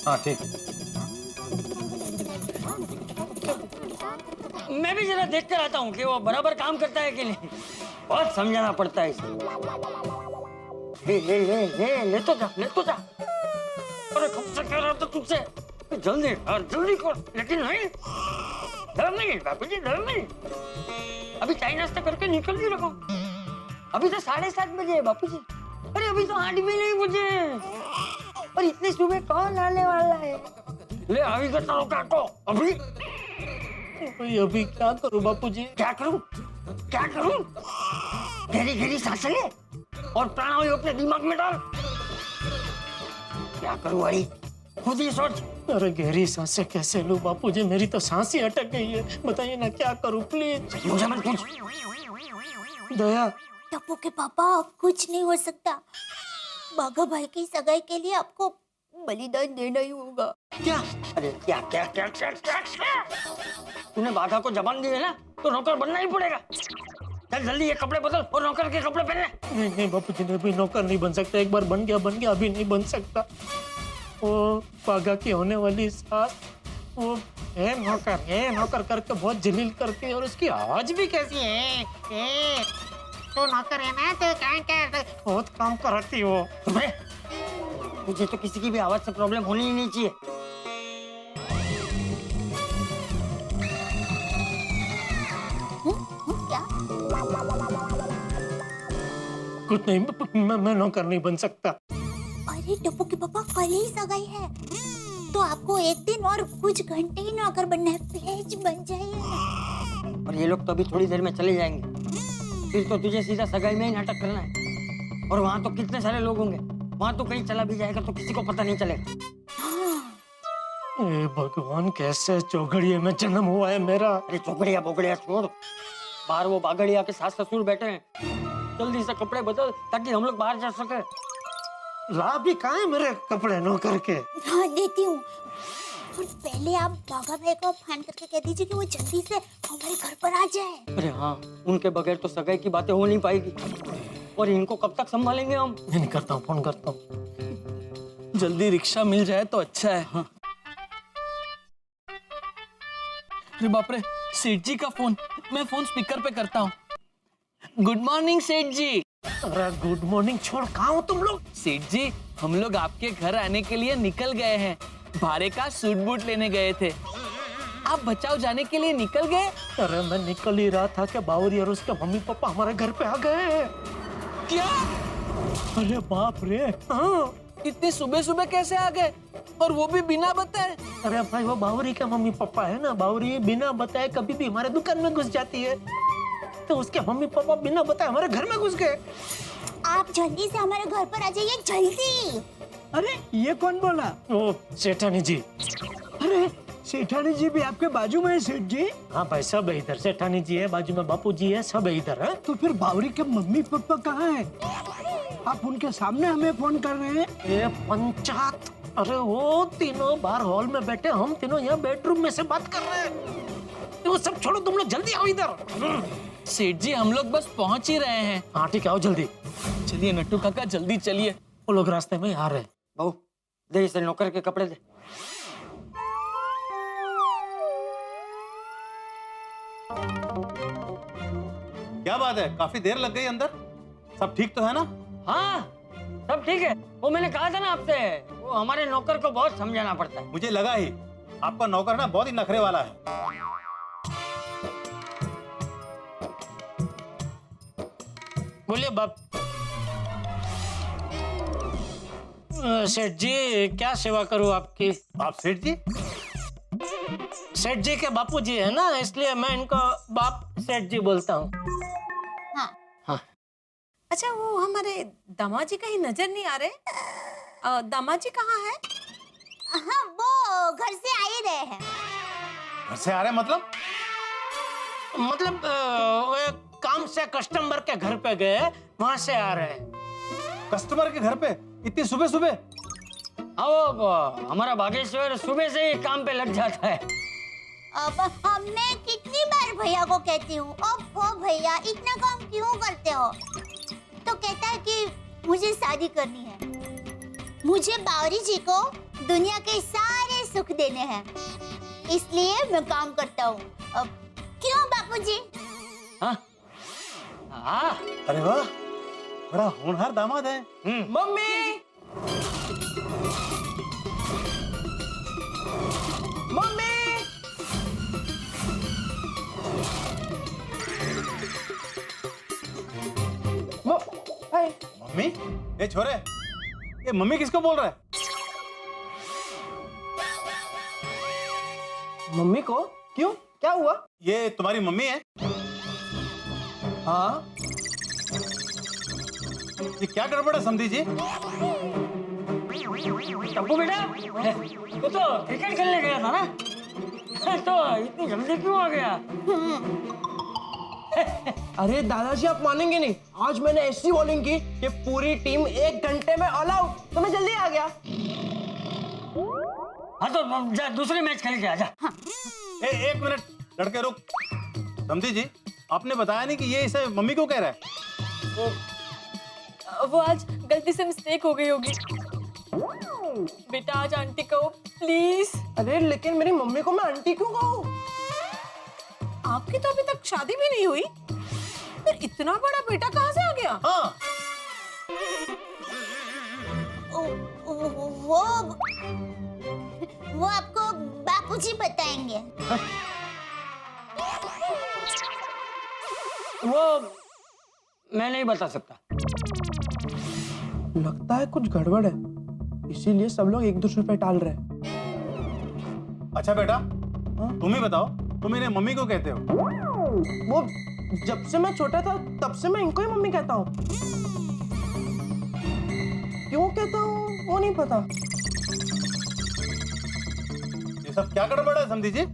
हाँ ठीक। मैं भी जरा देख कर आता हूँ कि वो बराबर काम करता है कि नहीं। बहुत समझाना पड़ता है इसे। ले तो जा, ले तो जा। अरे कब से कह रहा था तुझसे जल्दी और जल्दी कर, लेकिन नहीं। 10 मिनट बापू जी, 10 मिनट। अभी चाय नाश्ता करके निकल भी रहा हूँ। अभी तो 7:30 बजे है बापू जी। अरे अभी तो 8 भी नहीं बजे। और इतने सुबह कौन आने वाला है? ले अभी का चलो काटो अभी। अभी क्या करूं बापू जी? क्या करूं? क्या करूं? गहरी गहरी सांसें ले और प्राणायाम अपने दिमाग में डाल। क्या करूं अरे? खुद ही सोच। अरे गहरी सांसें कैसे लूं बापू जी? मेरी तो सांस ही अटक गई है। बताइए ना क्या करूं प्लीज। मुझे मत पूछ। दया। टप्पू के पापा कुछ नहीं हो सकता। बाघा भाई की सगाई के लिए आपको बलिदान देना ही होगा। क्या? अरे क्या क्या क्या क्या क्या क्या? तूने बाघा को जबान दी है ना, तो नौकर बनना ही पड़ेगा। चल जल्दी ये कपड़े बदल और नौकर के कपड़े पहन ले। नहीं नहीं बापू जी, अभी नौकर नहीं बन सकता। एक बार बन गया, अभी नहीं बन सकता। वो बाघा की होने वाली सास वो है नौकर करके बहुत जलील करती है, और उसकी आवाज भी कैसी है। तो नौकर है ना, तो क्या बहुत काम कराती वो। मुझे तो किसी की भी आवाज से प्रॉब्लम होनी ही नहीं चाहिए। क्या? कुछ नहीं, मैं नौकर नहीं बन सकता। अरे टप्पू के पापा कल ही सगाई है, तो आपको एक दिन और कुछ घंटे ही नौकर बनना है। प्लीज बन जाइए ना। और ये लोग तो अभी थोड़ी देर में चले जाएंगे। फिर तो तुझे सीधा सगाई में ही नाटक करना है। और वहाँ तो कितने सारे लोग होंगे। वहाँ तो कहीं चला भी जाएगा तो किसी को पता नहीं चलेगा। ए भगवान, कैसे चौघड़िए में जन्म हुआ है मेरा। अरे चौकड़िया बोकड़िया छोड़। बाहर वो बागड़िया के सास ससुर बैठे हैं। जल्दी से कपड़े बदल ताकि हम लोग बाहर जा सके। ला भी कहाँ है मेरे कपड़े नौकर के? हाँ देती हूँ। और पहले आप बाघा भाई को फोन करके कह दीजिए कि वो जल्दी से हमारे घर पर आ जाए। अरे हाँ, उनके बगैर तो सगाई की बातें हो नहीं पाएगी। और इनको कब तक संभालेंगे हम? नहीं करता हूँ, फोन करता हूँ। जल्दी रिक्शा मिल जाए तो अच्छा है। हाँ। अरे बाप रे, सेठ जी का फोन। मैं फोन स्पीकर पे करता हूँ। गुड मॉर्निंग सेठ जी। अरे गुड मॉर्निंग छोड़, कहाँ हो तुम लोग? सेठ जी, हम लोग आपके घर आने के लिए निकल गए हैं। भारे का सूट बूट लेने गए थे। आप बचाव जाने के लिए निकल गए? अरे मैं निकल ही रहा था कि बावरी और उसके मम्मी पापा हमारे घर पे आ गए। क्या? अरे बाप रे। हाँ। इतनी सुबह सुबह कैसे आ गए, और वो भी बिना बताए? अरे भाई, वो बावरी के मम्मी पापा है ना, बावरी बिना बताए कभी भी हमारे दुकान में घुस जाती है, तो उसके मम्मी पापा बिना बताए हमारे घर में घुस गए। आप जल्दी से हमारे घर पर आ जाइए, जल्दी। अरे ये कौन बोला? ओ सेठानी जी। अरे सेठानी जी भी आपके बाजू में है सेठ जी? हाँ भाई, सब है इधर। सेठानी जी है बाजू में, बापू जी है, सब है इधर। है तो फिर बावरी के मम्मी पापा कहाँ हैं? आप उनके सामने हमें फोन कर रहे हैं? ये पंचायत। अरे वो तीनों बाहर हॉल में बैठे, हम तीनों यहाँ बेडरूम में से बात कर रहे हैं। वो सब छोड़ो, तुम लोग जल्दी आओ इधर। सेठ जी, हम लोग बस पहुंच ही रहे हैं। हाँ ठीक है, आओ जल्दी। चलिए नट्टू काका, जल्दी चलिए। वो लोग रास्ते में आ रहे हैं। बहू, दे इसे नौकर के कपड़े दे। क्या बात है, काफी देर लग गई अंदर। सब ठीक तो है ना? हाँ, सब ठीक है। वो मैंने कहा था ना आपसे, वो हमारे नौकर को बहुत समझाना पड़ता है। मुझे लगा ही, आपका नौकर ना बहुत ही नखरे वाला है। बोलिए बाप। सेठ जी, क्या सेवा करूं आपकी? आप सेठ जी? सेठ जी के बापू जी है ना, इसलिए मैं इनको बाप सेठ जी बोलता हूँ। हाँ। अच्छा, वो हमारे दामाद जी कहीं नजर नहीं आ रहे। दामाद जी कहाँ है? हाँ, वो घर से आ ही रहे हैं। घर से आ रहे मतलब? मतलब वो एक काम से कस्टमर के घर पे गए, वहां से आ रहे हैं। कस्टमर के घर पे इतनी सुबह सुबह? अब हमारा बागेश्वर सुबह से ही काम पे लग जाता है। अब मैं कितनी बार भैया को कहती हूँ, ओ भैया इतना काम क्यों करते हो? तो कहता है कि मुझे शादी करनी है। मुझे बावरी जी को दुनिया के सारे सुख देने हैं, इसलिए मैं काम करता हूँ। क्यों बापूजी? हाँ हाँ अरे वाह, बड़ा होनहार दामाद है। मम्मी, मम्मी, हाय। मम्मी, ये छोरे, ये मम्मी किसको बोल रहा है? मम्मी को क्यों, क्या हुआ? ये तुम्हारी मम्मी है? हाँ, ये क्या गड़बड़ है समधी जी? टप्पू बेटा, तू तो क्रिकेट खेलने गया था ना? तो इतनी जल्दी क्यों आ गया? अरे दादाजी आप मानेंगे नहीं, आज मैंने ऐसी बॉलिंग की कि पूरी टीम 1 घंटे में ऑल आउट, तो मैं जल्दी आ गया। हाँ तो जा दूसरी मैच खेल के आ जा। एक मिनट, लड़के रुक। समधी जी, आपने बताया नहीं कि ये इसे मम्मी को कह रहा है? वो आज गलती से मिस्टेक हो गई होगी। बेटा आज आंटी कहो प्लीज। अरे लेकिन मेरी मम्मी को मैं आंटी क्यों कहूँ? आपकी तो अभी तक शादी भी नहीं हुई, फिर इतना बड़ा बेटा कहाँ से आ गया? हाँ, वो आपको बापूजी बताएंगे। वो मैं नहीं बता सकता। लगता है कुछ गड़बड़ है, इसीलिए सब लोग एक दूसरे पे टाल रहे हैं। अच्छा बेटा, तुम ही बताओ, तुम इन्हें मम्मी को कहते हो? वो जब से मैं छोटा था तब से मैं इनको ही मम्मी कहता हूँ। क्यों कहता हूँ वो नहीं पता। ये सब क्या गड़बड़ है समधी जी?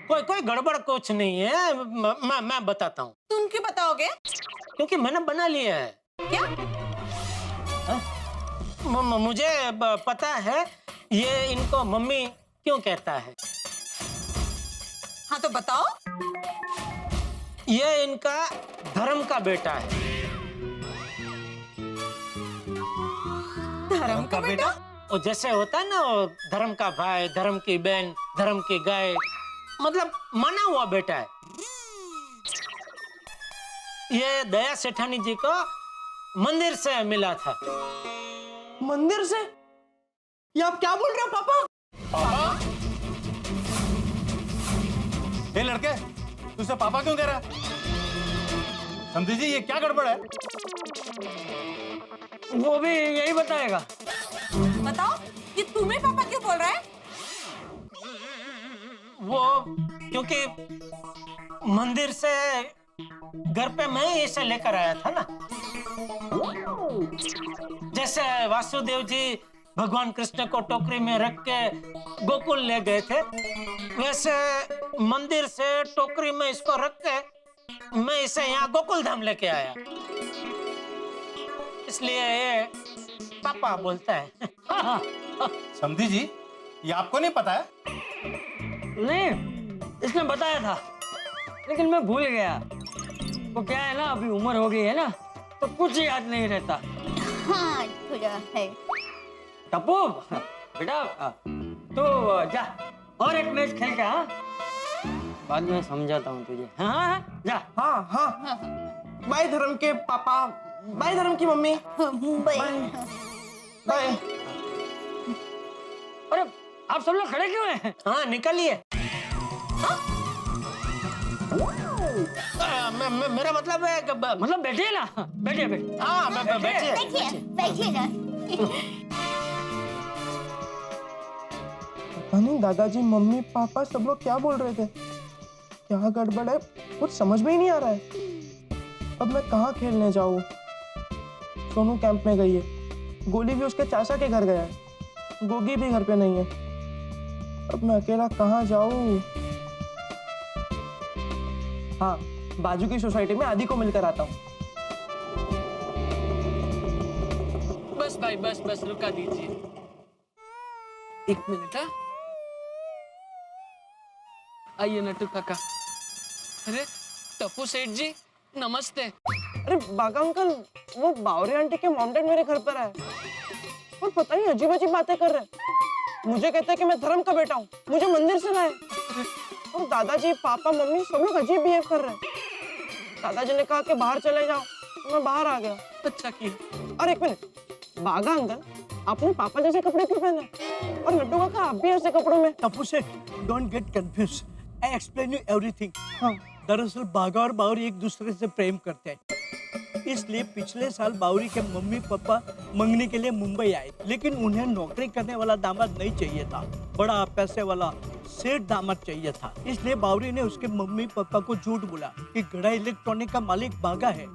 कोई गड़बड़ कुछ नहीं है, मैं बताता हूँ। तुम क्यों बताओगे? क्योंकि मैंने बना लिया है। क्या? मुझे पता है ये इनको मम्मी क्यों कहता है। हाँ तो बताओ। ये इनका धर्म का बेटा है। धर्म का बेटा? वो जैसे होता है ना, वो धर्म का भाई, धर्म की बहन, धर्म की गाय, मतलब माना हुआ बेटा है। ये दया सेठानी जी को मंदिर से मिला था। मंदिर से? ये आप क्या बोल रहे हो पापा? पापा? हे लड़के, तू इसे पापा क्यों कह रहा है? समधी जी, ये क्या गड़बड़ है? वो भी यही बताएगा। बताओ, ये तुम्हें पापा क्यों बोल रहा है? वो क्योंकि मंदिर से घर पे मैं ही इसे लेकर आया था ना। जैसे वासुदेव जी भगवान कृष्ण को टोकरी में रख के गोकुल ले गए थे, वैसे मंदिर से टोकरी में इसको रख के मैं इसे यहाँ गोकुल धाम लेके आया, इसलिए ये पापा बोलता है। समधी जी, ये आपको नहीं पता है? नहीं, इसने बताया था, लेकिन मैं भूल गया। वो क्या है ना, अभी उम्र हो गई है ना, तो कुछ याद नहीं रहता। हाँ थोड़ा है। टप्पू बेटा, तू जा और एक मैच खेल के आ, बाद में समझाता हूँ तुझे। हाँ जा। हाँ हाँ, बाय धर्म के पापा, बाय धर्म की मम्मी, बाय बाय। अरे आप सब लोग खड़े क्यों हैं? हाँ निकलिए। मेरा मतलब है कि मतलब बैठिए ना, बैठिए बैठिए। हाँ बैठिए। बैठिए बैठिए ना। पता नहीं दादाजी, मम्मी, पापा सब लोग क्या बोल रहे थे। क्या गड़बड़ है, कुछ समझ में ही नहीं आ रहा है। अब मैं कहाँ खेलने जाऊँ? सोनू कैंप में गई है, गोली भी उसके चाचा के घर गया है, गोगी भी घर पे नहीं है। अब मैं अकेला कहाँ जाऊँ? हाँ, बाजू की सोसाइटी में आदि को मिलकर आता हूँ। बस भाई बस रुका दीजिए, 1 मिनट। हाँ, आइए नटू काका। अरे टप्पू सेठ जी नमस्ते। अरे बागा अंकल, वो बावरी आंटी के माउंटेन मेरे घर पर है। और पता नहीं अजीब अजीब बातें कर रहे हैं। मुझे कहते हैं कि मैं धर्म का बेटा हूँ, मुझे मंदिर से लाए। और दादाजी, पापा, मम्मी सब लोग अजीब बिहेव कर रहे हैं। दादाजी ने कहा कि बाहर चले जाओ, तो मैं बाहर आ गया। अच्छा किया। और एक मिनट, बागा अंकल, आपने पापा जैसे कपड़े क्यों पहने? और लड्डू काका, आप भी ऐसे कपड़ों में? टप्पू सेठ, don't get confuse. I explain you everything. हाँ। दरअसल बागा और बावरी एक दूसरे से प्रेम करते हैं, इसलिए पिछले साल बावरी के मम्मी पापा मंगने के लिए मुंबई आए, लेकिन उन्हें नौकरी करने वाला दामाद नहीं चाहिए था, बड़ा पैसे वाला सेठ दामाद चाहिए था। इसलिए बावरी ने उसके मम्मी पापा को झूठ बोला कि गड़ा इलेक्ट्रॉनिक का मालिक बागा है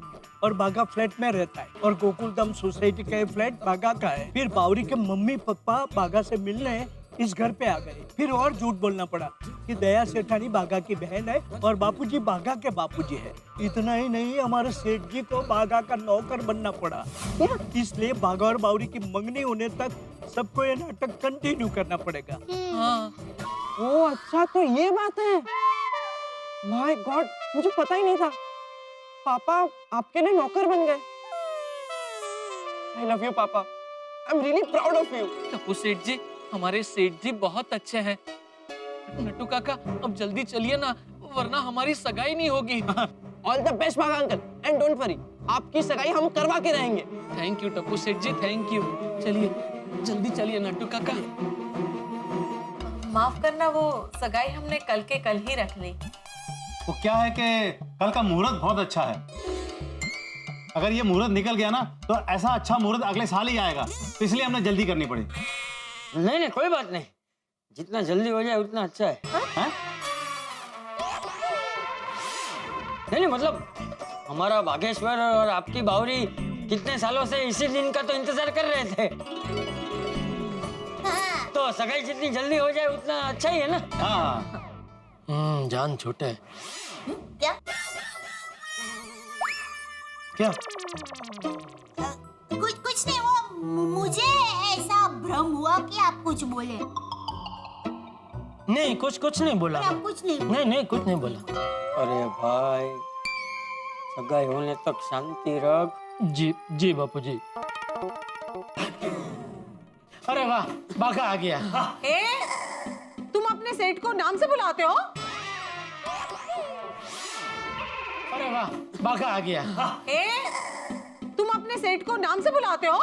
और बागा फ्लैट में रहता है और गोकुलधाम सोसाइटी का फ्लैट बागा का है। फिर बावरी के मम्मी पापा बागा से मिलने इस घर पे आ गए। फिर और झूठ बोलना पड़ा कि दया सेठानी बागा की बहन है और बापूजी बागा के बापूजी है। इतना ही नहीं, हमारे सेठ जी को बागा का नौकर बनना पड़ा। इसलिए बागा और बावरी की मंगनी होने तक सबको ये नाटक कंटिन्यू करना पड़ेगा। हाँ, ओ अच्छा, तो ये बात है। माय गॉड, मुझे पता ही नहीं था। पापा आपके लिए नौकर बन गए। आई लव यू पापा, I am really proud of you. Tappu सेठ जी, हमारे सेठ जी बहुत अच्छे हैं। नट्टू काका, अब जल्दी चलिए ना, वरना हमारी सगाई नहीं होगी। ऑल द बेस्ट बागा अंकल, एंड डोंट वरी, आपकी सगाई हम करवा के रहेंगे। थैंक यू टप्पू सेठ जी, थैंक यू। चलिए, जल्दी चलिए नट्टू काका। माफ करना, वो सगाई हमने कल के कल ही रख ली। वो क्या है कि कल का मुहूर्त बहुत अच्छा है। अगर ये मुहूर्त निकल गया ना तो ऐसा अच्छा मुहूर्त अगले साल ही आएगा, तो इसलिए हमने जल्दी करनी पड़ी। नहीं नहीं, कोई बात नहीं, जितना जल्दी हो जाए उतना अच्छा है। हैं? नहीं नहीं, मतलब हमारा बागेश्वर और आपकी बावरी कितने सालों से इसी दिन का तो इंतजार कर रहे थे, हाँ। तो सगाई जितनी जल्दी हो जाए उतना अच्छा ही है ना। हाँ, जान छूटे। क्या? क्या? कुछ नहीं, वो मुझे ऐसा भ्रम हुआ कि आप कुछ बोले। नहीं, कुछ नहीं बोला। आप कुछ नहीं बोले। नहीं, कुछ नहीं बोला। अरे भाई, सगाई होने तक शांति रख। जी बापू जी। अरे वाह, बागा आ गया। ए, तुम अपने सेठ को नाम से बुलाते हो? अरे वाह, बागा आ गया। ए, तुम अपने सेठ को नाम से बुलाते हो?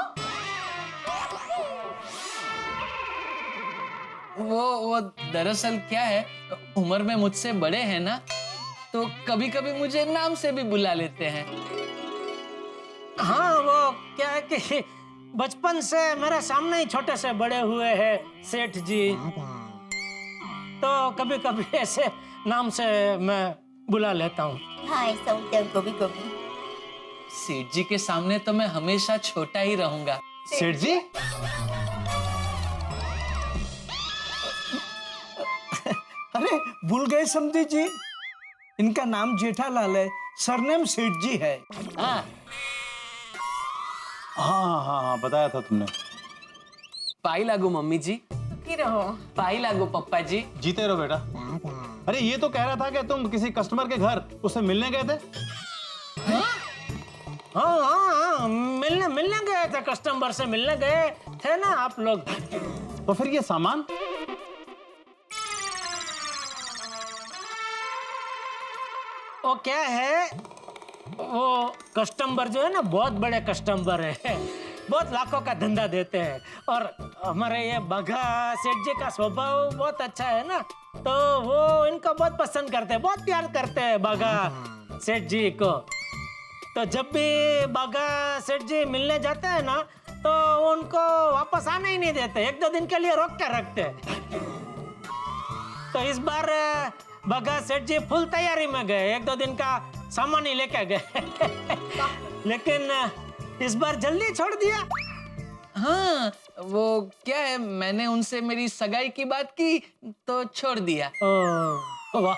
वो दरअसल क्या है, उम्र में मुझसे बड़े हैं ना, तो कभी कभी मुझे नाम से भी बुला लेते हैं। हाँ, वो क्या है कि बचपन से मेरे सामने ही छोटे से बड़े हुए हैं सेठ जी, तो कभी कभी ऐसे नाम से मैं बुला लेता हूँ। हाँ, ऐसा होता है कभी कभी। सेठ जी के सामने तो मैं हमेशा छोटा ही रहूंगा। सेठ जी? अरे भूल गए समधी जी, इनका नाम जेठालाल है, सरनेम सेठ जी है। हाँ, हाँ, बताया था तुमने। पाई लागू मम्मी जी, सुखी रहो। पाई लागू पप्पा जी। जीते रहो बेटा। अरे ये तो कह रहा था कि तुम किसी कस्टमर के घर उससे मिलने गए थे। हाँ, मिलने गए थे, कस्टमर से मिलने गए थे ना आप लोग। तो फिर ये सामान? वो क्या है, वो कस्टमर जो है ना, बहुत बड़े कस्टमर है, बहुत लाखों का धंधा देते हैं। और हमारे ये बागा सेठ जी का स्वभाव बहुत अच्छा है ना, तो वो इनको बहुत पसंद करते हैं, बहुत प्यार करते हैं बागा सेठ जी को। तो जब भी बागा सेठ जी मिलने जाते हैं ना, तो उनको वापस आने ही नहीं देते, 1-2 दिन के लिए रोक कर रखते हैं। तो इस बार बागा सेठ जी फुल तैयारी में गए, 1-2 दिन का सामान ही लेके गए। लेकिन इस बार जल्दी छोड़ दिया। हाँ, वो क्या है, मैंने उनसे मेरी सगाई की बात की तो छोड़ दिया। वाह।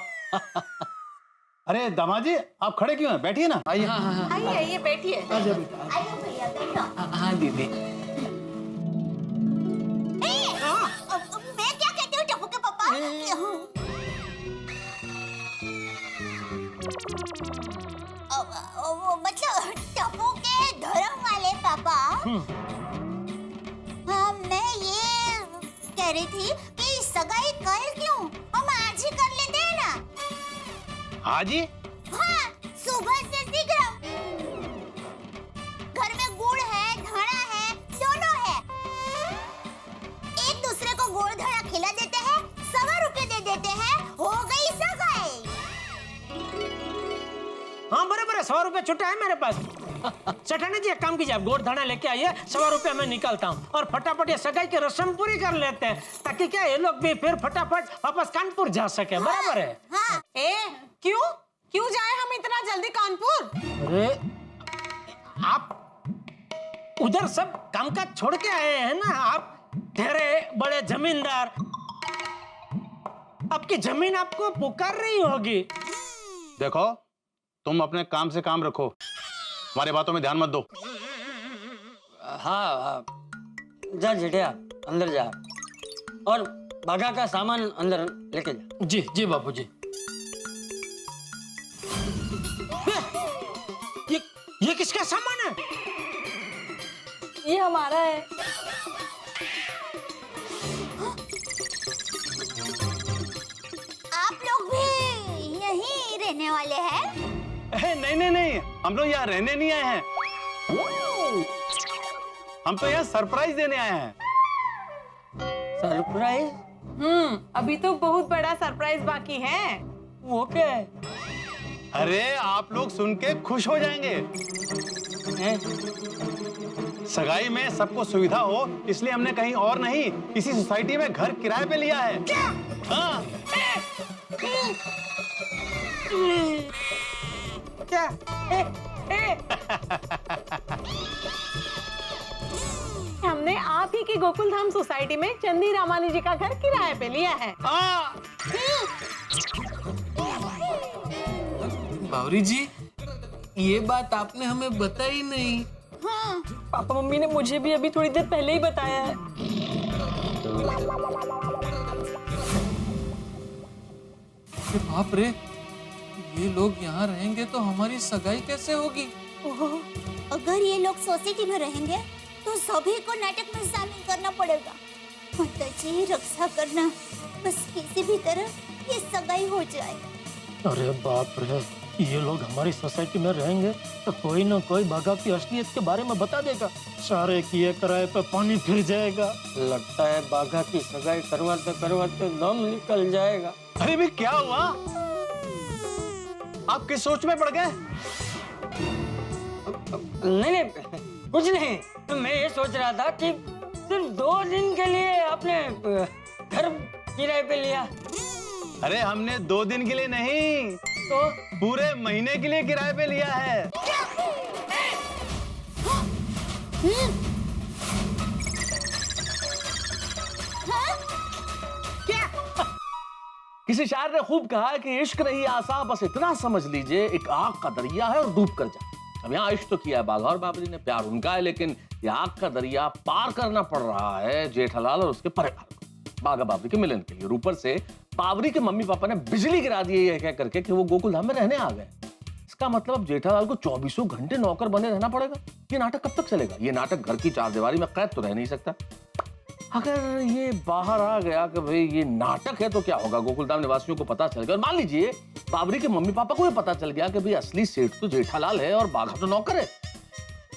अरे दामाद जी, आप खड़े क्यों हैं? बैठिए ना, आइए। आइए बैठिए। आजा बेटा। आइए भैया, बैठो। हाँ दीदी। मैं क्या कहती हूँ टप्पू के पापा? वो मतलब टप्पू के धर्म वाले पापा। हाँ, कह रही थी कि सगाई कल क्यों, हम आज ही कर लेते हैं ना। हाँ जी, हाँ, सुबह से शीघ्र। घर में गुड़ है, धड़ा है, दोनों है। एक दूसरे को गुड़ धड़ा खिला देते हैं, 100 रुपए दे देते हैं, हो गई सगाई। हाँ बराबर है, 100 रुपए छुट्टा है मेरे पास। सेठानी जी एक काम कीजिए, आप गोड़ धना लेके आइए, 100 रुपए मैं निकालता हूँ और फटाफट ये सगाई की रस्म पूरी कर लेते हैं, ताकि क्या ये लोग भी फिर फटाफट वापस कानपुर जा सके। बराबर है। हाँ, क्यों जाए हम इतना जल्दी कानपुर? अरे आप उधर सब कामकाज छोड़ के आए हैं ना, आप ठहरे बड़े जमींदार, आपकी जमीन आपको पुकार रही होगी। देखो तुम अपने काम से काम रखो, हमारी बातों में ध्यान मत दो। हाँ, जा जेठिया अंदर जा और बागा का सामान अंदर लेके जा। जी जी बापूजी। ये किसका सामान है? ये हमारा है। आप लोग भी यहीं रहने वाले हैं? नहीं, हम लोग यहाँ रहने नहीं आए हैं, हम तो यहाँ सरप्राइज देने आए हैं। सरप्राइज? अभी तो बहुत बड़ा सरप्राइज बाकी है। वो क्या है? अरे आप लोग सुन के खुश हो जाएंगे। सगाई में सबको सुविधा हो, इसलिए हमने कहीं और नहीं, इसी सोसाइटी में घर किराए पे लिया है। क्या? हाँ। क्या? हमने आप ही की गोकुल धाम सोसाइटी में चंदी रामानी जी का घर किराए पे लिया है। हाँ। बावरी जी, ये बात आपने हमें बताई नहीं। हाँ, पापा मम्मी ने मुझे भी अभी थोड़ी देर पहले ही बताया है। अरे बाप रे, ये लोग यहाँ रहेंगे तो हमारी सगाई कैसे होगी? ओह, अगर ये लोग सोसाइटी में रहेंगे तो सभी को नाटक में शामिल करना पड़ेगा। माता जी रक्षा करना, बस किसी भी तरह ये सगाई हो जाए। अरे बाप रे, ये लोग हमारी सोसाइटी में रहेंगे तो कोई ना कोई बागा की असलियत के बारे में बता देगा, सारे किए कराए पे पानी फिर जाएगा। लगता है बाघा की सगाई करवाते करवाते दम निकल जाएगा। अरे भी क्या हुआ? आप किस सोच में पड़ गए? नहीं, कुछ नहीं, मैं ये सोच रहा था कि सिर्फ 2 दिन के लिए आपने घर किराए पे लिया। अरे हमने 2 दिन के लिए नहीं, तो पूरे महीने के लिए किराए पे लिया है। किसी शायर ने खूब कहा है कि इश्क नहीं आसा, बस इतना समझ लीजिए एक आग का दरिया है और डूब कर जाए। अब यहाँ इश्क तो किया है बाघा और बाबरी ने, प्यार उनका है, लेकिन ये आग का दरिया पार करना पड़ रहा है जेठालाल और उसके परिवार को बाघा बाबरी के मिलन के लिए। ऊपर से बाबरी के मम्मी पापा ने बिजली गिरा दी है कह करके कि वो गोकुल धाम में रहने आ गए। इसका मतलब अब जेठालाल को 24 घंटे नौकर बने रहना पड़ेगा। ये नाटक कब तक चलेगा? ये नाटक घर की 4 दीवारी में कैद तो रह नहीं सकता। अगर ये बाहर आ गया कि भाई ये नाटक है तो क्या होगा? गोकुलधाम निवासियों को पता चल गया, और मान लीजिए बाबरी के मम्मी पापा को भी पता चल गया कि भाई असली सेठ तो जेठालाल है और बाघा तो नौकर है,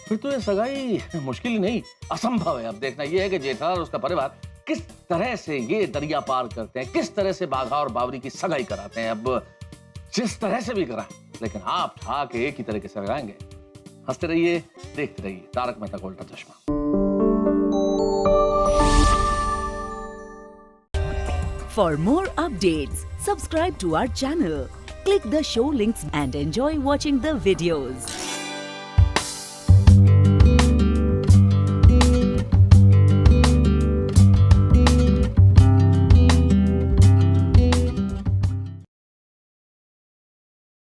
फिर तो ये सगाई मुश्किल ही नहीं असंभव है। अब देखना ये है कि जेठालाल और उसका परिवार किस तरह से ये दरिया पार करते हैं, किस तरह से बाघा और बाबरी की सगाई कराते हैं। अब जिस तरह से भी कराएं, लेकिन आप ठाक एक ही तरीके से लगाएंगे। हंसते रहिए, देखते रहिए तारक मेहता का उल्टा चश्मा। For more updates, subscribe to our channel, click the show links and enjoy watching the videos.